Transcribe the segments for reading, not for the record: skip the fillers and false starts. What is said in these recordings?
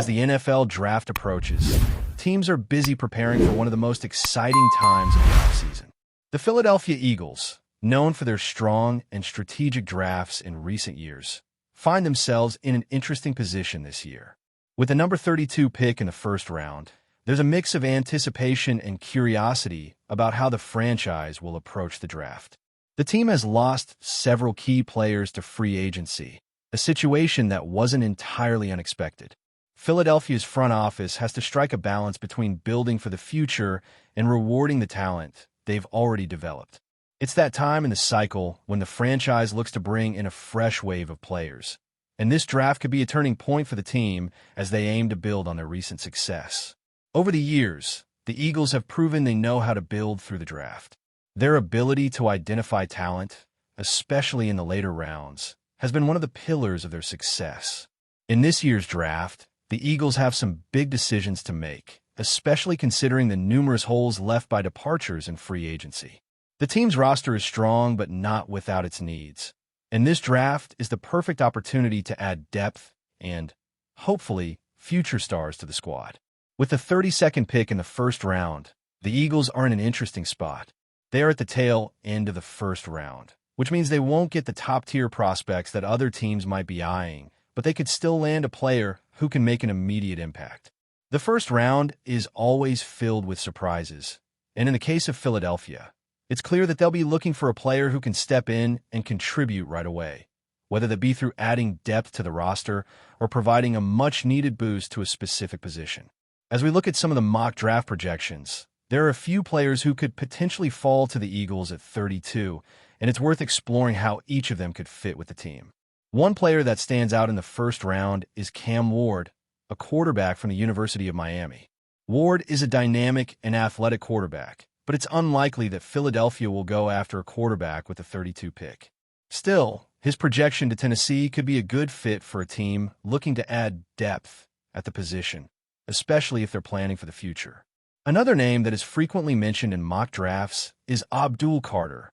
As the NFL draft approaches, teams are busy preparing for one of the most exciting times of the offseason. The Philadelphia Eagles, known for their strong and strategic drafts in recent years, find themselves in an interesting position this year. With the number 32 pick in the first round, there's a mix of anticipation and curiosity about how the franchise will approach the draft. The team has lost several key players to free agency, a situation that wasn't entirely unexpected. Philadelphia's front office has to strike a balance between building for the future and rewarding the talent they've already developed. It's that time in the cycle when the franchise looks to bring in a fresh wave of players, and this draft could be a turning point for the team as they aim to build on their recent success. Over the years, the Eagles have proven they know how to build through the draft. Their ability to identify talent, especially in the later rounds, has been one of the pillars of their success. In this year's draft, the Eagles have some big decisions to make, especially considering the numerous holes left by departures in free agency. The team's roster is strong but not without its needs, and this draft is the perfect opportunity to add depth and, hopefully, future stars to the squad. With the 32nd pick in the first round, the Eagles are in an interesting spot. They are at the tail end of the first round, which means they won't get the top-tier prospects that other teams might be eyeing, but they could still land a player who can make an immediate impact. The first round is always filled with surprises, and in the case of Philadelphia, it's clear that they'll be looking for a player who can step in and contribute right away, whether that be through adding depth to the roster or providing a much-needed boost to a specific position. As we look at some of the mock draft projections, there are a few players who could potentially fall to the Eagles at 32, and it's worth exploring how each of them could fit with the team. One player that stands out in the first round is Cam Ward, a quarterback from the University of Miami. Ward is a dynamic and athletic quarterback, but it's unlikely that Philadelphia will go after a quarterback with the 32 pick. Still, his projection to Tennessee could be a good fit for a team looking to add depth at the position, especially if they're planning for the future. Another name that is frequently mentioned in mock drafts is Abdul Carter,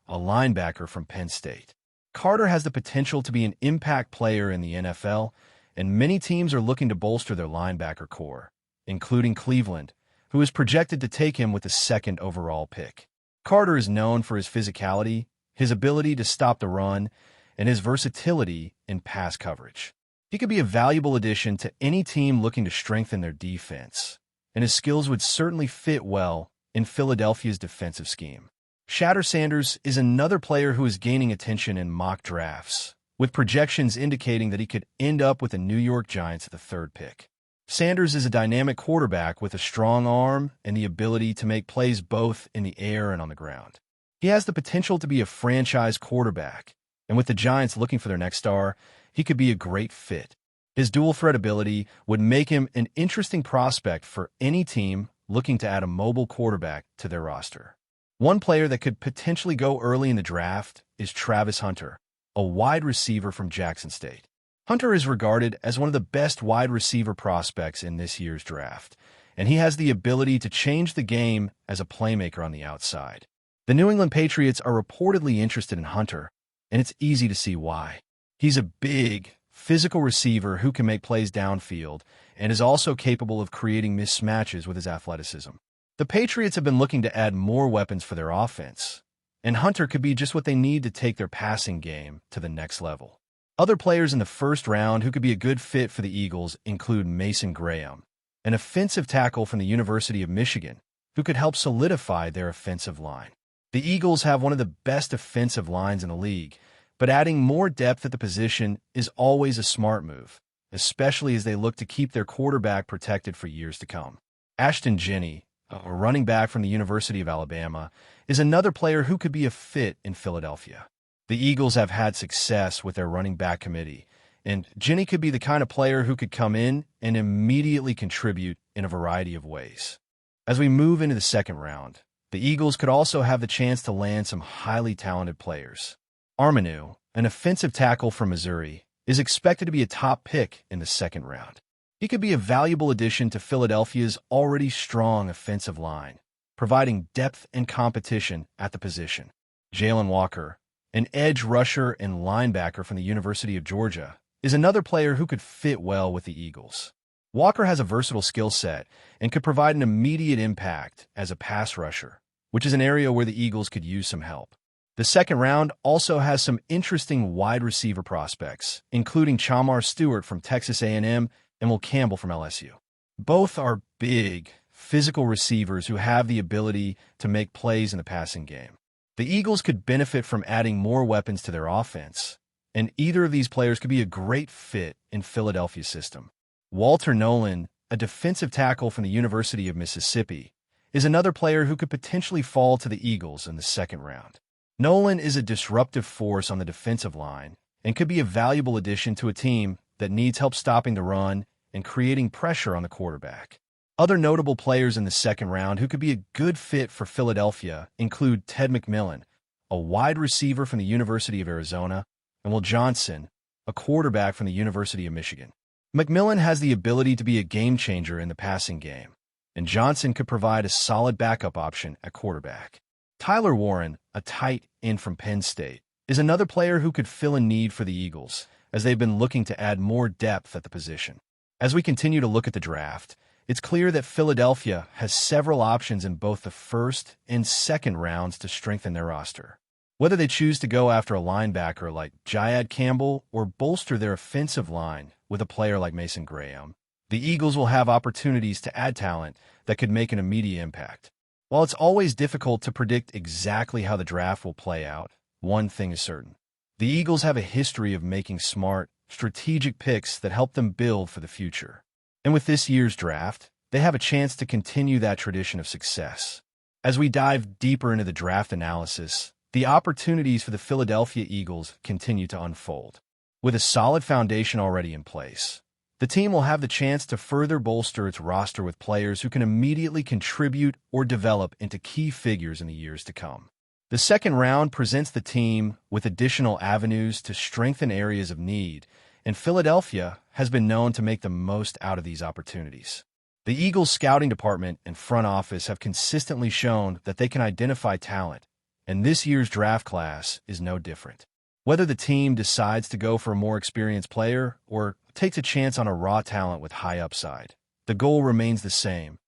a linebacker from Penn State. Carter has the potential to be an impact player in the NFL, and many teams are looking to bolster their linebacker core, including Cleveland, who is projected to take him with the second overall pick. Carter is known for his physicality, his ability to stop the run, and his versatility in pass coverage. He could be a valuable addition to any team looking to strengthen their defense, and his skills would certainly fit well in Philadelphia's defensive scheme. Shatter Sanders is another player who is gaining attention in mock drafts, with projections indicating that he could end up with the New York Giants at the third pick. Sanders is a dynamic quarterback with a strong arm and the ability to make plays both in the air and on the ground. He has the potential to be a franchise quarterback, and with the Giants looking for their next star, he could be a great fit. His dual-threat ability would make him an interesting prospect for any team looking to add a mobile quarterback to their roster. One player that could potentially go early in the draft is Travis Hunter, a wide receiver from Jackson State. Hunter is regarded as one of the best wide receiver prospects in this year's draft, and he has the ability to change the game as a playmaker on the outside. The New England Patriots are reportedly interested in Hunter, and it's easy to see why. He's a big, physical receiver who can make plays downfield and is also capable of creating mismatches with his athleticism. The Patriots have been looking to add more weapons for their offense, and Hunter could be just what they need to take their passing game to the next level. Other players in the first round who could be a good fit for the Eagles include Mason Graham, an offensive tackle from the University of Michigan, who could help solidify their offensive line. The Eagles have one of the best offensive lines in the league, but adding more depth at the position is always a smart move, especially as they look to keep their quarterback protected for years to come. Ashton Jenney, a running back from the University of Alabama, is another player who could be a fit in Philadelphia. The Eagles have had success with their running back committee, and Jenney could be the kind of player who could come in and immediately contribute in a variety of ways. As we move into the second round, the Eagles could also have the chance to land some highly talented players. Armanu, an offensive tackle from Missouri, is expected to be a top pick in the second round. He could be a valuable addition to Philadelphia's already strong offensive line, providing depth and competition at the position. Jalen Walker, an edge rusher and linebacker from the University of Georgia, is another player who could fit well with the Eagles. Walker has a versatile skill set and could provide an immediate impact as a pass rusher, which is an area where the Eagles could use some help. The second round also has some interesting wide receiver prospects, including Chamar Stewart from Texas A&M and Will Campbell from LSU. Both are big, physical receivers who have the ability to make plays in the passing game. The Eagles could benefit from adding more weapons to their offense, and either of these players could be a great fit in Philadelphia's system. Walter Nolan, a defensive tackle from the University of Mississippi, is another player who could potentially fall to the Eagles in the second round. Nolan is a disruptive force on the defensive line and could be a valuable addition to a team that needs help stopping the run and creating pressure on the quarterback. Other notable players in the second round who could be a good fit for Philadelphia include Ted McMillan, a wide receiver from the University of Arizona, and Will Johnson, a quarterback from the University of Michigan. McMillan has the ability to be a game-changer in the passing game, and Johnson could provide a solid backup option at quarterback. Tyler Warren, a tight end from Penn State, is another player who could fill a need for the Eagles, as they've been looking to add more depth at the position. As we continue to look at the draft, it's clear that Philadelphia has several options in both the first and second rounds to strengthen their roster. Whether they choose to go after a linebacker like Jiad Campbell or bolster their offensive line with a player like Mason Graham, the Eagles will have opportunities to add talent that could make an immediate impact. While it's always difficult to predict exactly how the draft will play out, one thing is certain. The Eagles have a history of making smart, strategic picks that help them build for the future. And with this year's draft, they have a chance to continue that tradition of success. As we dive deeper into the draft analysis, the opportunities for the Philadelphia Eagles continue to unfold. With a solid foundation already in place, the team will have the chance to further bolster its roster with players who can immediately contribute or develop into key figures in the years to come. The second round presents the team with additional avenues to strengthen areas of need, and Philadelphia has been known to make the most out of these opportunities. The Eagles' scouting department and front office have consistently shown that they can identify talent, and this year's draft class is no different. Whether the team decides to go for a more experienced player or takes a chance on a raw talent with high upside, the goal remains the same: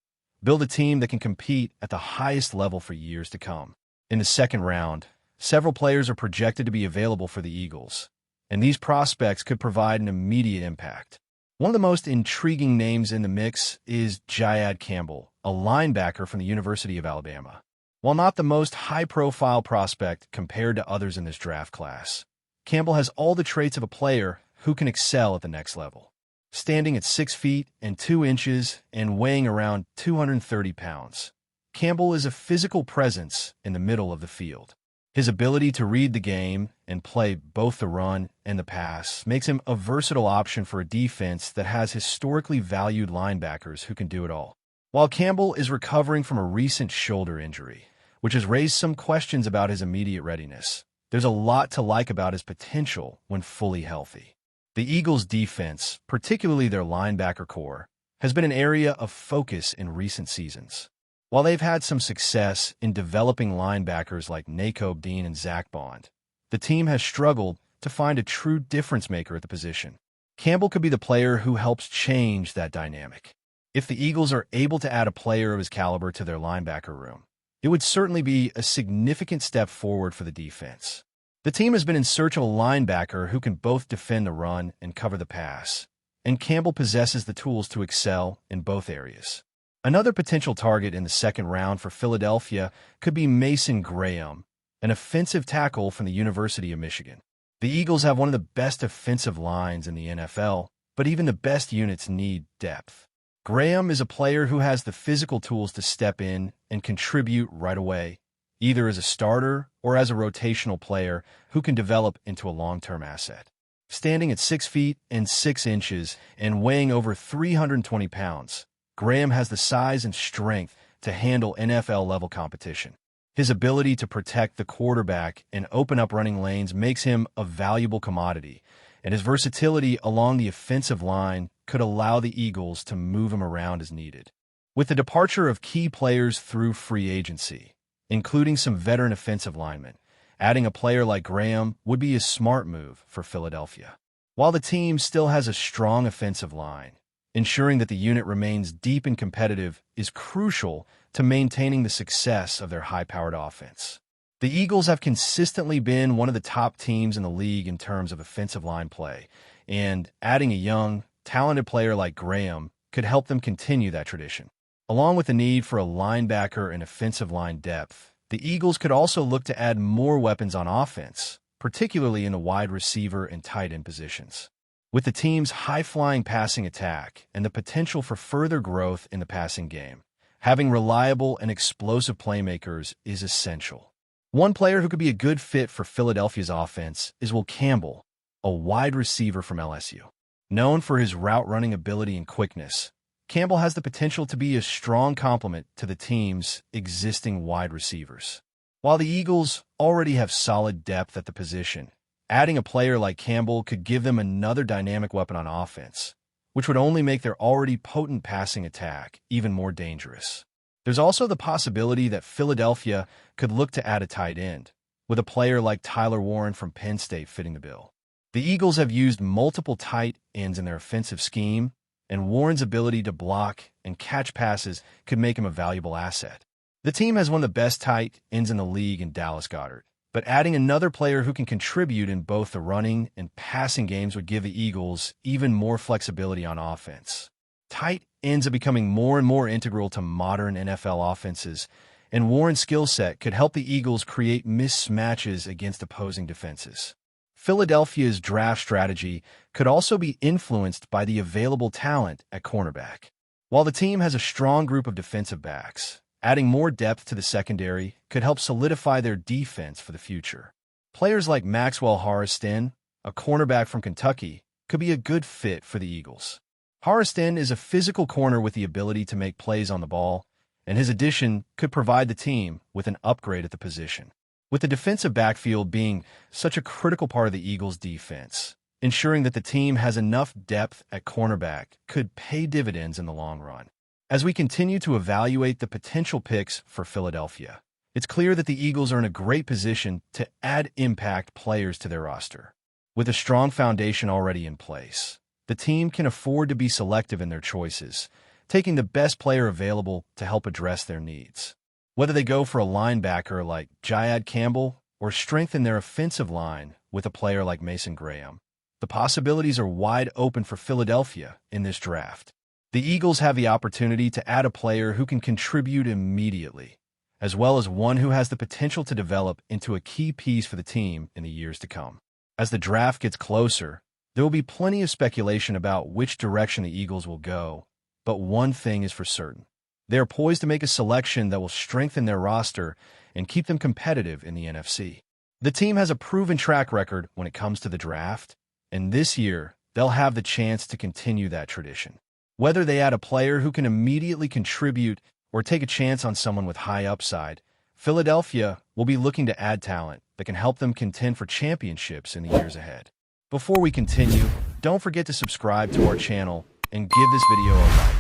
build a team that can compete at the highest level for years to come. In the second round, several players are projected to be available for the Eagles, and these prospects could provide an immediate impact. One of the most intriguing names in the mix is Jiad Campbell, a linebacker from the University of Alabama. While not the most high-profile prospect compared to others in this draft class, Campbell has all the traits of a player who can excel at the next level. Standing at 6 feet and 2 inches and weighing around 230 pounds, Campbell is a physical presence in the middle of the field. His ability to read the game and play both the run and the pass makes him a versatile option for a defense that has historically valued linebackers who can do it all. While Campbell is recovering from a recent shoulder injury, which has raised some questions about his immediate readiness, there's a lot to like about his potential when fully healthy. The Eagles' defense, particularly their linebacker core, has been an area of focus in recent seasons. While they've had some success in developing linebackers like Nakobe Dean and Zach Bond, the team has struggled to find a true difference maker at the position. Campbell could be the player who helps change that dynamic. If the Eagles are able to add a player of his caliber to their linebacker room, it would certainly be a significant step forward for the defense. The team has been in search of a linebacker who can both defend the run and cover the pass, and Campbell possesses the tools to excel in both areas. Another potential target in the second round for Philadelphia could be Mason Graham, an offensive tackle from the University of Michigan. The Eagles have one of the best offensive lines in the NFL, but even the best units need depth. Graham is a player who has the physical tools to step in and contribute right away, either as a starter or as a rotational player who can develop into a long-term asset. Standing at 6 feet and 6 inches and weighing over 320 pounds, Graham has the size and strength to handle NFL-level competition. His ability to protect the quarterback and open up running lanes makes him a valuable commodity, and his versatility along the offensive line could allow the Eagles to move him around as needed. With the departure of key players through free agency, including some veteran offensive linemen, adding a player like Graham would be a smart move for Philadelphia. While the team still has a strong offensive line, Ensuring that the unit remains deep and competitive is crucial to maintaining the success of their high-powered offense. The Eagles have consistently been one of the top teams in the league in terms of offensive line play, and adding a young, talented player like Graham could help them continue that tradition. Along with the need for a linebacker and offensive line depth, the Eagles could also look to add more weapons on offense, particularly in the wide receiver and tight end positions. With the team's high-flying passing attack and the potential for further growth in the passing game, having reliable and explosive playmakers is essential. One player who could be a good fit for Philadelphia's offense is Will Campbell, a wide receiver from LSU. Known for his route-running ability and quickness, Campbell has the potential to be a strong complement to the team's existing wide receivers. While the Eagles already have solid depth at the position, adding a player like Campbell could give them another dynamic weapon on offense, which would only make their already potent passing attack even more dangerous. There's also the possibility that Philadelphia could look to add a tight end, with a player like Tyler Warren from Penn State fitting the bill. The Eagles have used multiple tight ends in their offensive scheme, and Warren's ability to block and catch passes could make him a valuable asset. The team has one of the best tight ends in the league in Dallas Goedert, but adding another player who can contribute in both the running and passing games would give the Eagles even more flexibility on offense. Tight ends are becoming more and more integral to modern NFL offenses, and Warren's skill set could help the Eagles create mismatches against opposing defenses. Philadelphia's draft strategy could also be influenced by the available talent at cornerback. While the team has a strong group of defensive backs, adding more depth to the secondary could help solidify their defense for the future. Players like Maxwell Harrison, a cornerback from Kentucky, could be a good fit for the Eagles. Harrison is a physical corner with the ability to make plays on the ball, and his addition could provide the team with an upgrade at the position. With the defensive backfield being such a critical part of the Eagles' defense, ensuring that the team has enough depth at cornerback could pay dividends in the long run. As we continue to evaluate the potential picks for Philadelphia, it's clear that the Eagles are in a great position to add impact players to their roster. With a strong foundation already in place, the team can afford to be selective in their choices, taking the best player available to help address their needs. Whether they go for a linebacker like Jiad Campbell or strengthen their offensive line with a player like Mason Graham, the possibilities are wide open for Philadelphia in this draft. The Eagles have the opportunity to add a player who can contribute immediately, as well as one who has the potential to develop into a key piece for the team in the years to come. As the draft gets closer, there will be plenty of speculation about which direction the Eagles will go, but one thing is for certain. They are poised to make a selection that will strengthen their roster and keep them competitive in the NFC. The team has a proven track record when it comes to the draft, and this year, they'll have the chance to continue that tradition. Whether they add a player who can immediately contribute or take a chance on someone with high upside, Philadelphia will be looking to add talent that can help them contend for championships in the years ahead. Before we continue, don't forget to subscribe to our channel and give this video a like.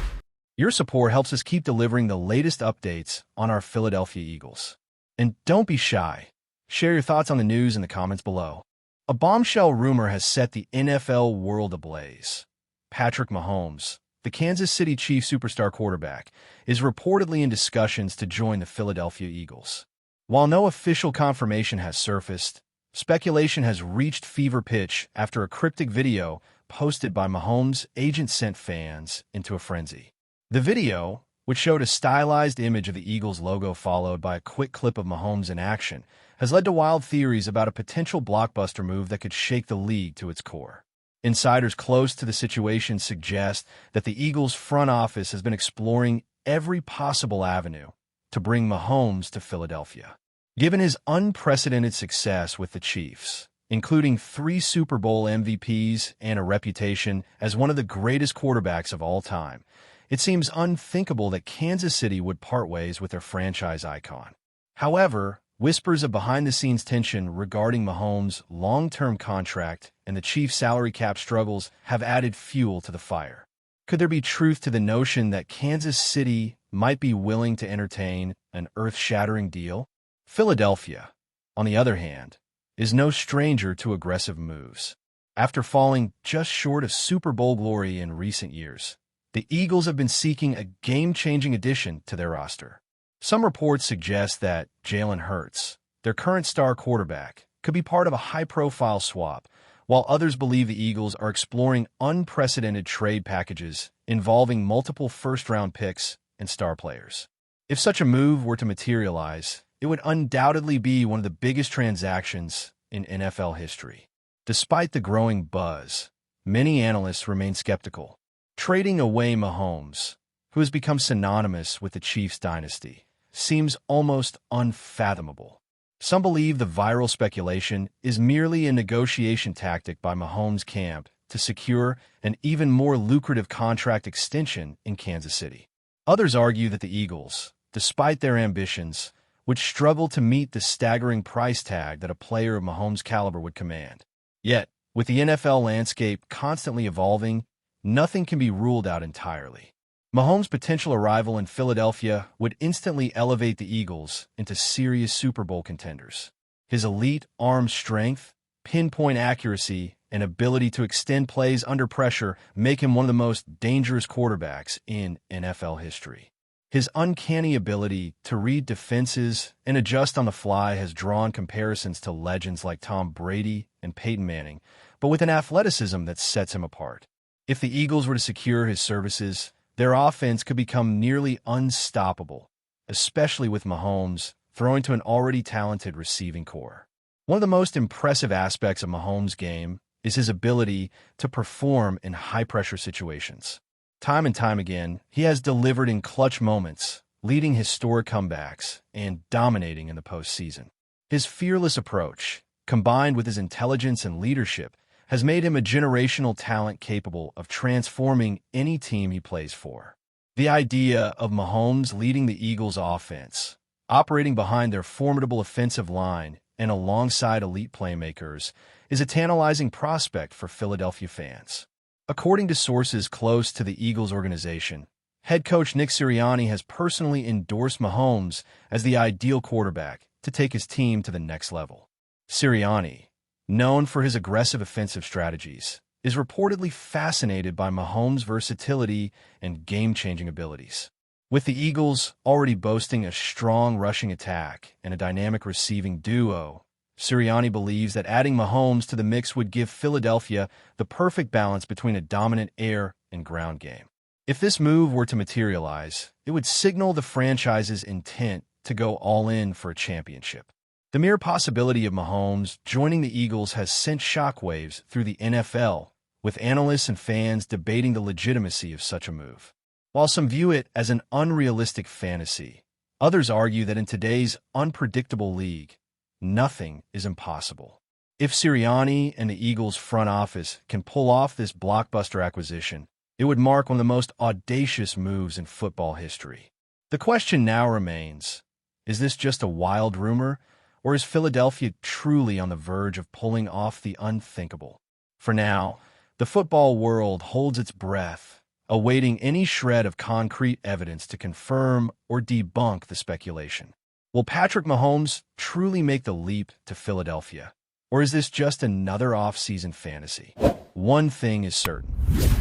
Your support helps us keep delivering the latest updates on our Philadelphia Eagles. And don't be shy. Share your thoughts on the news in the comments below. A bombshell rumor has set the NFL world ablaze. Patrick Mahomes, the Kansas City Chiefs superstar quarterback, is reportedly in discussions to join the Philadelphia Eagles. While no official confirmation has surfaced, speculation has reached fever pitch after a cryptic video posted by Mahomes' agent sent fans into a frenzy. The video, which showed a stylized image of the Eagles logo followed by a quick clip of Mahomes in action, has led to wild theories about a potential blockbuster move that could shake the league to its core. Insiders close to the situation suggest that the Eagles' front office has been exploring every possible avenue to bring Mahomes to Philadelphia. Given his unprecedented success with the Chiefs, including 3 Super Bowl MVPs and a reputation as one of the greatest quarterbacks of all time, it seems unthinkable that Kansas City would part ways with their franchise icon. However, whispers of behind-the-scenes tension regarding Mahomes' long-term contract and the Chiefs' salary cap struggles have added fuel to the fire. Could there be truth to the notion that Kansas City might be willing to entertain an earth-shattering deal? Philadelphia, on the other hand, is no stranger to aggressive moves. After falling just short of Super Bowl glory in recent years, the Eagles have been seeking a game-changing addition to their roster. Some reports suggest that Jalen Hurts, their current star quarterback, could be part of a high-profile swap, while others believe the Eagles are exploring unprecedented trade packages involving multiple first-round picks and star players. If such a move were to materialize, it would undoubtedly be one of the biggest transactions in NFL history. Despite the growing buzz, many analysts remain skeptical. Trading away Mahomes, who has become synonymous with the Chiefs dynasty, seems almost unfathomable. Some believe the viral speculation is merely a negotiation tactic by Mahomes' camp to secure an even more lucrative contract extension in Kansas City. Others argue that the Eagles, despite their ambitions, would struggle to meet the staggering price tag that a player of Mahomes' caliber would command. Yet, with the NFL landscape constantly evolving, nothing can be ruled out entirely. Mahomes' potential arrival in Philadelphia would instantly elevate the Eagles into serious Super Bowl contenders. His elite arm strength, pinpoint accuracy, and ability to extend plays under pressure make him one of the most dangerous quarterbacks in NFL history. His uncanny ability to read defenses and adjust on the fly has drawn comparisons to legends like Tom Brady and Peyton Manning, but with an athleticism that sets him apart. If the Eagles were to secure his services, their offense could become nearly unstoppable, especially with Mahomes throwing to an already talented receiving core. One of the most impressive aspects of Mahomes' game is his ability to perform in high-pressure situations. Time and time again, he has delivered in clutch moments, leading historic comebacks and dominating in the postseason. His fearless approach, combined with his intelligence and leadership, has made him a generational talent capable of transforming any team he plays for. The idea of Mahomes leading the Eagles' offense, operating behind their formidable offensive line and alongside elite playmakers, is a tantalizing prospect for Philadelphia fans. According to sources close to the Eagles organization, head coach Nick Sirianni has personally endorsed Mahomes as the ideal quarterback to take his team to the next level. Sirianni, known for his aggressive offensive strategies, is reportedly fascinated by Mahomes' versatility and game-changing abilities. With the Eagles already boasting a strong rushing attack and a dynamic receiving duo, Sirianni believes that adding Mahomes to the mix would give Philadelphia the perfect balance between a dominant air and ground game. If this move were to materialize, it would signal the franchise's intent to go all in for a championship. The mere possibility of Mahomes joining the Eagles has sent shockwaves through the NFL, with analysts and fans debating the legitimacy of such a move. While some view it as an unrealistic fantasy, others argue that in today's unpredictable league, nothing is impossible. If Sirianni and the Eagles front office can pull off this blockbuster acquisition, it would mark one of the most audacious moves in football history. The question now remains, is this just a wild rumor, or is Philadelphia truly on the verge of pulling off the unthinkable? For now, the football world holds its breath, awaiting any shred of concrete evidence to confirm or debunk the speculation. Will Patrick Mahomes truly make the leap to Philadelphia? Or is this just another off-season fantasy? One thing is certain.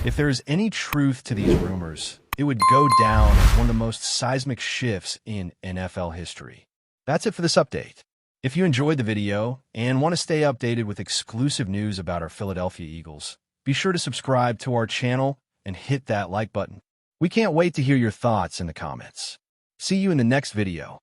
If there is any truth to these rumors, it would go down as one of the most seismic shifts in NFL history. That's it for this update. If you enjoyed the video and want to stay updated with exclusive news about our Philadelphia Eagles, be sure to subscribe to our channel and hit that like button. We can't wait to hear your thoughts in the comments. See you in the next video.